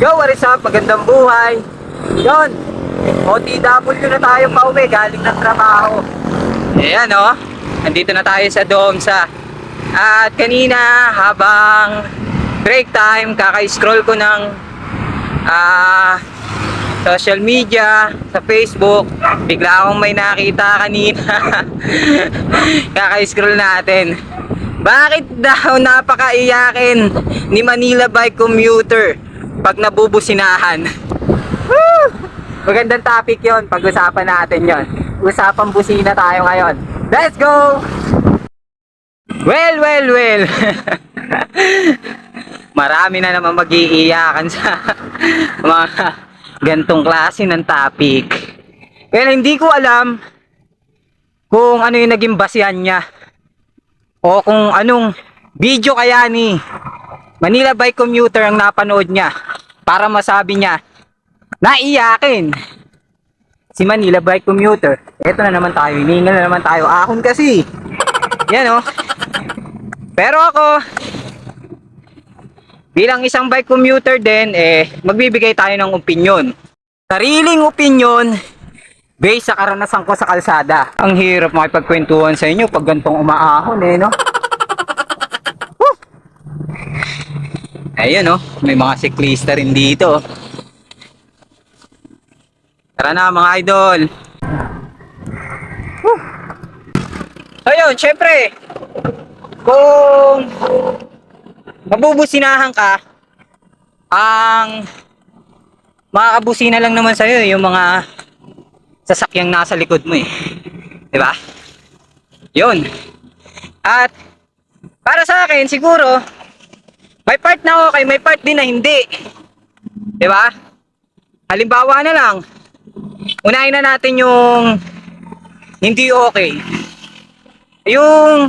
Yo, what is up? Magandang buhay. Yon, OTW na tayo pauwi galing ng trabaho. Ayan o, andito na tayo sa Domsa. At kanina habang break time, kaka-scroll ko ng social media, sa Facebook. Bigla akong may nakita kanina. Kaka-scroll natin. Bakit daw napakaiyakin ni Manila Bike Commuter pag nabubusinahan? Woo! Magandang topic yon, pag-usapan natin yon. Usapang busina tayo ngayon. Let's go! Well. Marami na naman mag-iiyakan sa mga gantong klase ng topic. Well, hindi ko alam kung ano yung naging basihan niya o kung anong video kaya ni Manila Bike Commuter ang napanood niya para masabi niya naiyakin si Manila Bike Commuter. Eto na naman tayo, hiningal na naman tayo. Ahon kasi. Yan o. Pero ako, bilang isang bike commuter din, magbibigay tayo ng opinyon. Sariling opinyon based sa karanasan ko sa kalsada. Ang hirap makipagkwentuhan sa inyo pag gantong umaahon no? Woo! Ayun may mga siklista rin dito. Tara na mga idol. Woo! So yun, syempre, kung mabubusinahan ka, ang makakabusina lang naman sa'yo yung mga sasakyang nasa likod mo diba? Yun. At para sa akin siguro may part na okay, may part din na hindi, diba? Halimbawa na lang, unahin na natin yung hindi okay. Yung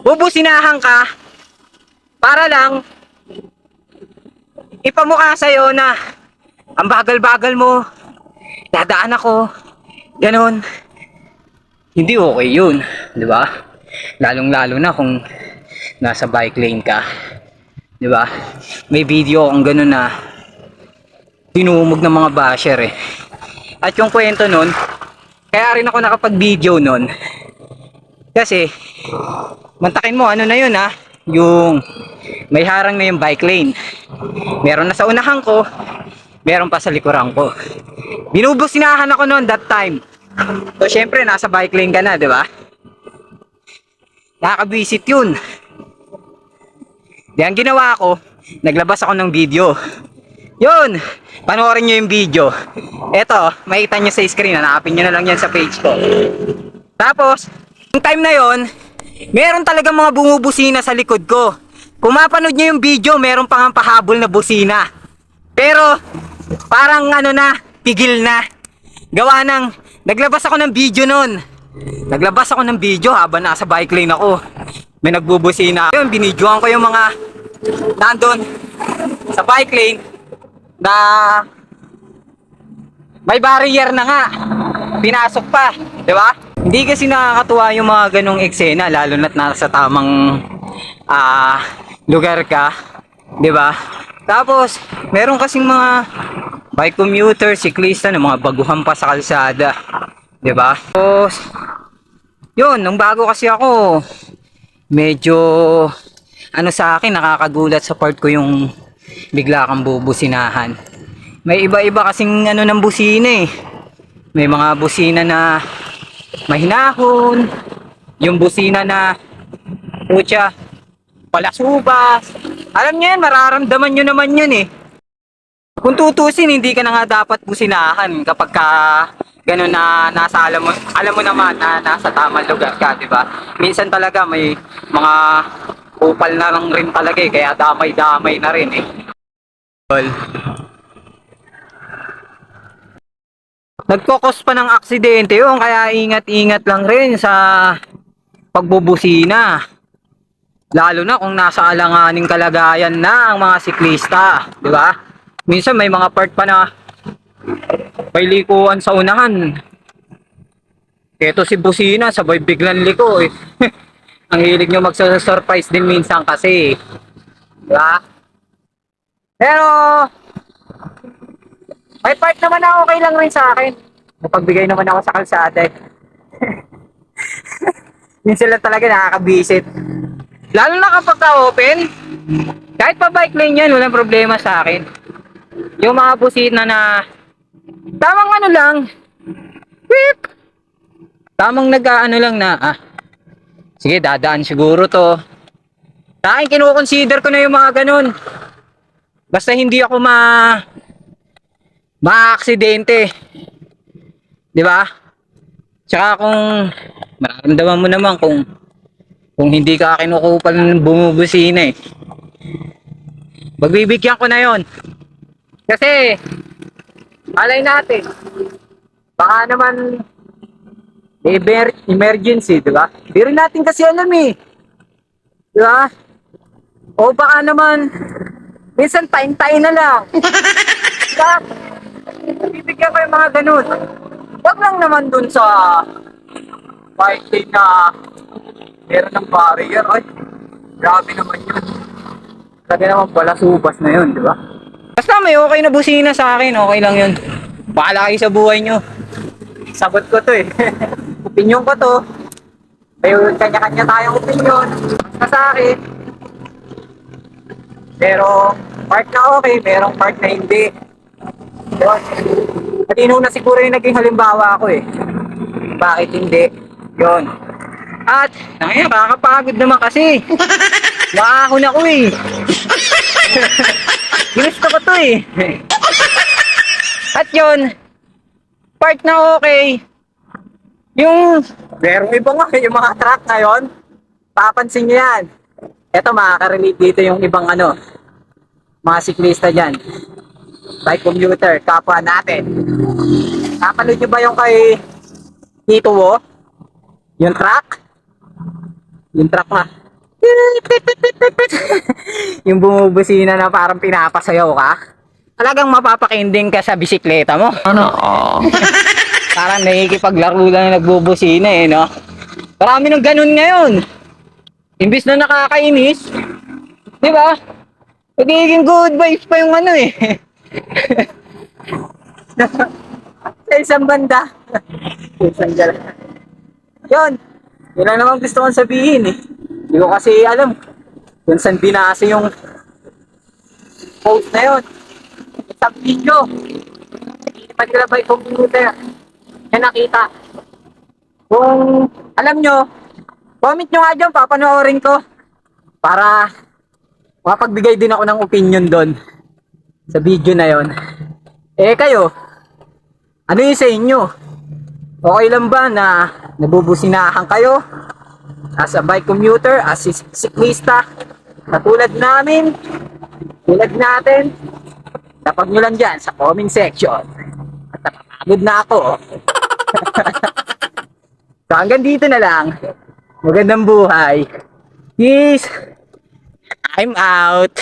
bubusinahan ka para lang ipamukha sa'yo na ang bagal-bagal mo, dadaan ako, ganon. Hindi okay yun, di ba? Lalong-lalo na kung nasa bike lane ka, di ba? May video akong ganon na tinumog ng mga basher At yung kwento nun, kaya rin ako nakapag-video nun. Kasi, mantakin mo, ano na yun yung may harang na yung bike lane. Meron na sa unahan ko, meron pa sa likuran ko. Binubusinahan ako noon that time. So syempre nasa bike lane ka na, di ba? Nakakabwisit yun. Di ang ginawa ko, naglabas ako ng video. Yun, panoorin nyo yung video. Eto, makita nyo sa screen, hanapin nyo na lang yan sa page ko. Tapos, yung time na yon, meron talaga mga bumubusina sa likod ko. Kung mapanood nyo yung video, meron pang pahabol na busina. Pero, parang tigil na. Gawa ng, naglabas ako ng video nun. Naglabas ako ng video habang nasa bike lane ako. May nagbubusina. Yun, binidyoan ko yung mga nandun sa bike lane na may barrier na nga. Pinasok pa, di ba? Hindi kasi nakakatuwa yung mga ganong eksena, lalo na't nasa tamang lugar ka, di ba? Tapos, meron kasing mga bike commuter, siklista na mga baguhan pa sa kalsada, di ba? Tapos, yun, nung bago kasi ako, medyo sa akin, nakakagulat sa part ko yung bigla kang bubusinahan. May iba-iba kasing ng busina May mga busina na mahinahon, yung busina na putya, palasubas. Alam niyo yan, mararamdaman nyo naman yun Kung tutusin, hindi ka na nga dapat businahan kapag ka gano'n na nasa alam mo naman na nasa tamang lugar ka, di ba? Minsan talaga may mga kupal na lang rin talaga kaya damay-damay na rin Nagkokos pa ng aksidente yun, kaya ingat-ingat lang rin sa pagbubusina. Lalo na kung nasa alanganing kalagayan na ang mga siklista, di ba? Minsan may mga part pa na may likuan sa unahan. Ito si busina, sabay biglang liko Ang hilig nyo magsa-surprise din minsan kasi, di ba? Pero, may part naman na okay lang rin sa akin. Napagbigay naman ako sa kalsada eh. Minsan lang talaga nakakabisit. Lalo na kapag ka-open, kahit pa bike lane yan, walang problema sa akin. Yung mga busina na, tamang ano lang, whip! Tamang nag-ano lang na, sige, dadaan siguro to. Sa akin, kinukonsider ko na yung mga ganun. Basta hindi ako ma-aksidente. Di ba? Tsaka kung mararamdaman mo naman kung hindi ka kinukupal ng bumubusina eh. Magbibigyan ko na yon. Kasi, alay natin, baka naman emergency, di ba? Di rin natin kasi alam eh. Di ba? O baka naman, minsan tayin-tayin na lang. Diba? Bibigyan ko yung mga ganun. Wag lang naman dun sa bike lane na meron ng barrier. Ay, grabe naman yun. Grabe naman pala subas na yun, di ba? Basta may okay na busina sa akin, okay lang yun. Bahala kayo sa buhay nyo. Sagot ko to eh. Opinyon ko to. May kanya-kanya tayong opinyon. Basta sa akin. Pero, part na okay, merong part na hindi. Yun. Matino na siguro yung naging halimbawa ko eh. Bakit hindi? Yun. At, ngayon, kakapagod naman kasi. Nakahon ako eh. Ginusto ko to eh. At yun, part na okay. Yung, merong iba nga, yung mga truck ngayon, papansin nyo yan. Eto, makaka-relate dito yung ibang ano, mga siklista dyan. Bike commuter, kapwa natin. Napanood nyo ba yung kay Tito Wo? Yung truck? Yung truck na. Yung bumubusina na parang pinapasayaw ka. Talagang mapapakinding ka sa bisikleta mo. Ano? Parang nakikipaglaro lang yung nagbubusina eh, no? Marami ng ganun ngayon. Imbis na nakakainis, di ba? Magiging good vibes pa yung ano eh. Sa isang banda. Isang gala. Yun. Yun lang naman gusto kong sabihin eh. Hindi ko kasi alam kung saan binasa yung post na yun. Sa video. Hindi pa nila by computer. Yan nakita. Kung alam nyo, comment nyo nga dyan, papanoorin ko. Para makapagbigay din ako ng opinion doon sa video na yon. Eh kayo, ano yung sa inyo? Okay lang ba na nabubusinahan kayo as a bike commuter, as a siklista, katulad namin, tulad natin? Tapag nyo lang dyan sa comment section. At napapagod na ako. So hanggang dito na lang. Magandang buhay. Peace. I'm out.